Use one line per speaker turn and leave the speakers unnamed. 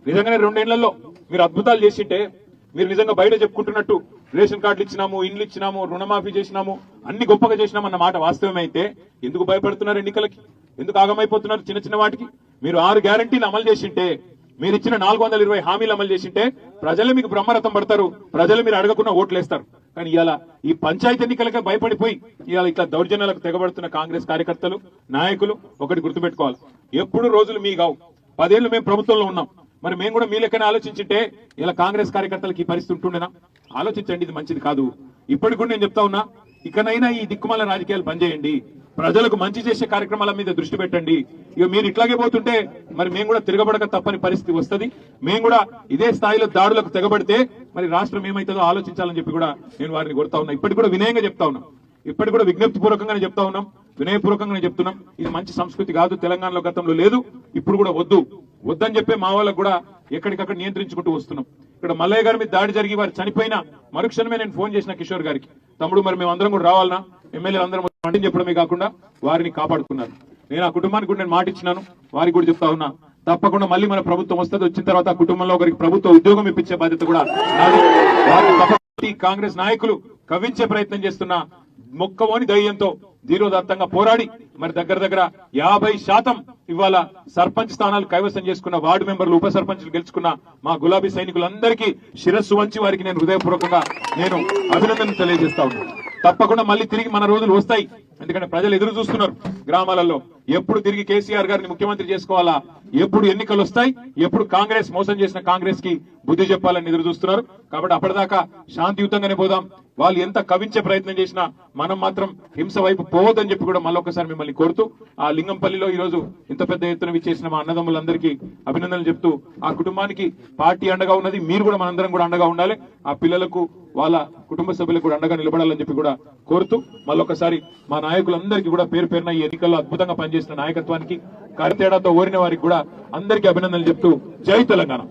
నిజంగానే 2 ఏళ్లలో మీరు అద్భుతాలు చేసింటే, మీరు నిజంగా బయట చెప్పుకుంటున్నట్టు రేషన్ కార్డులు ఇచ్చినాము, ఇండ్లు ఇచ్చినాము, రుణమాఫీ చేసినాము, అన్ని గొప్పగా చేసినామన్న మాట వాస్తవమైతే ఎందుకు భయపడుతున్నారు? ఎన్నికలకి ఎందుకు ఆగమైపోతున్నారు? చిన్న చిన్న వాటికి మీరు 6 గ్యారంటీలు అమలు చేసింటే, మీరు ఇచ్చిన 420 హామీలు అమలు చేసింటే ప్రజలు మీకు బ్రహ్మరథం పడతారు, ప్రజలు మీరు అడగకుండా ఓట్లేస్తారు. కానీ ఇవాళ ఈ పంచాయతీ ఎన్నికలకే భయపడిపోయి ఇవాళ ఇట్లా దౌర్జన్యాలకు తెగబడుతున్న కాంగ్రెస్ కార్యకర్తలు, నాయకులు ఒకటి గుర్తుపెట్టుకోవాలి, ఎప్పుడు రోజులు మీ కావు. 10 ఏళ్లు మేము ప్రభుత్వంలో ఉన్నాం, మరి మేము కూడా మీ లెక్కనే ఆలోచించుంటే ఇలా కాంగ్రెస్ కార్యకర్తలకు ఈ పరిస్థితి ఉంటుండేనా? ఆలోచించండి, ఇది మంచిది కాదు. ఇప్పటికి కూడా నేను చెప్తా ఉన్నా, ఇకనైనా ఈ దిక్కుమాల రాజకీయాలు బంద్ చేయండి, ప్రజలకు మంచి చేసే కార్యక్రమాల మీద దృష్టి పెట్టండి. ఇక మీరు ఇట్లాగే పోతుంటే మరి మేము కూడా తిరగబడక తప్పని పరిస్థితి వస్తుంది. మేము కూడా ఇదే స్థాయిలో దాడులకు తెగబడితే మరి రాష్ట్రం ఏమైతుందో ఆలోచించాలని చెప్పి కూడా నేను వారిని కోరుతా ఉన్నా. ఇప్పటికి కూడా వినయంగా చెప్తా ఉన్నాం, ఇప్పటికి కూడా విజ్ఞప్తి పూర్వకంగానే చెప్తా ఉన్నాం, వినయపూర్వకంగానే చెప్తున్నాం. ఇది మంచి సంస్కృతి కాదు, తెలంగాణలో గతంలో లేదు, ఇప్పుడు కూడా వద్దని చెప్పే మా వాళ్ళకు కూడా ఎక్కడికక్కడ నియంత్రించుకుంటూ వస్తున్నాం. ఇక్కడ మల్లయ్య గారి మీద దాడి జరిగి వారు చనిపోయిన మరుక్షణమే నేను ఫోన్ చేసిన కిషోర్ గారికి, తమ్ముడు మరి మేము అందరం కూడా రావాలన్నా, ఎమ్మెల్యేలు అందరం అని చెప్పడమే కాకుండా వారిని కాపాడుకున్నారు. నేను ఆ కుటుంబానికి కూడా నేను మాట ఇచ్చినాను, వారికి కూడా చెప్తా ఉన్నా, తప్పకుండా మళ్ళీ మన ప్రభుత్వం వస్తుంది, వచ్చిన తర్వాత ఆ కుటుంబంలో ఒకరికి ప్రభుత్వ ఉద్యోగం ఇప్పించే బాధ్యత కూడా నాది. వారిని కాంగ్రెస్ నాయకులు కవ్వించే ప్రయత్నం చేస్తున్న మొక్కవోని ధైర్యంతో ధీరోదత్తంగా పోరాడి మరి దగ్గర 50% ఇవాళ సర్పంచ్ స్థానాలు కైవసం చేసుకున్న వార్డు మెంబర్లు, ఉప సర్పంచ్లు గెలుచుకున్న మా గులాబీ సైనికులందరికీ శిరస్సు వంచి వారికి నేను హృదయపూర్వకంగా నేను అభినందనలు తెలియజేస్తా ఉన్నాను. తప్పకుండా మళ్ళీ తిరిగి మన రోజులు వస్తాయి, ఎందుకంటే ప్రజలు ఎదురు చూస్తున్నారు గ్రామాలలో. ఎప్పుడు తిరిగి కేసీఆర్ గారిని ముఖ్యమంత్రి చేసుకోవాలా, ఎప్పుడు ఎన్నికలు వస్తాయి, ఎప్పుడు కాంగ్రెస్ మోసం చేసిన కాంగ్రెస్ కి బుద్ధి చెప్పాలని ఎదురు చూస్తున్నారు. కాబట్టి అప్పటిదాకా శాంతియుతంగానే పోదాం. వాళ్ళు ఎంత కవించే ప్రయత్నం చేసినా మనం మాత్రం హింస వైపు పోవద్దని చెప్పి కూడా మళ్ళొకసారి మిమ్మల్ని కోరుతూ, ఆ లింగంపల్లిలో ఈ రోజు ఇంత పెద్ద ఎత్తున విచ్చేసిన మా అన్నదమ్ములందరికీ అభినందనలు చెప్తూ, ఆ కుటుంబానికి పార్టీ అండగా ఉన్నది, మీరు కూడా మనందరం కూడా అండగా ఉండాలి, ఆ పిల్లలకు వాళ్ళ కుటుంబ సభ్యులకు కూడా అండగా నిలబడాలని చెప్పి కూడా కోరుతూ, మళ్ళొకసారి మా నాయకులందరికీ కూడా పేరు పేరున ఈ ఎన్నికల్లో అద్భుతంగా పనిచేసిన నాయకత్వానికి, కరతేడాతో ఓరిన వారికి కూడా అందరికీ అభినందనలు చెప్తూ, జై తెలంగాణ.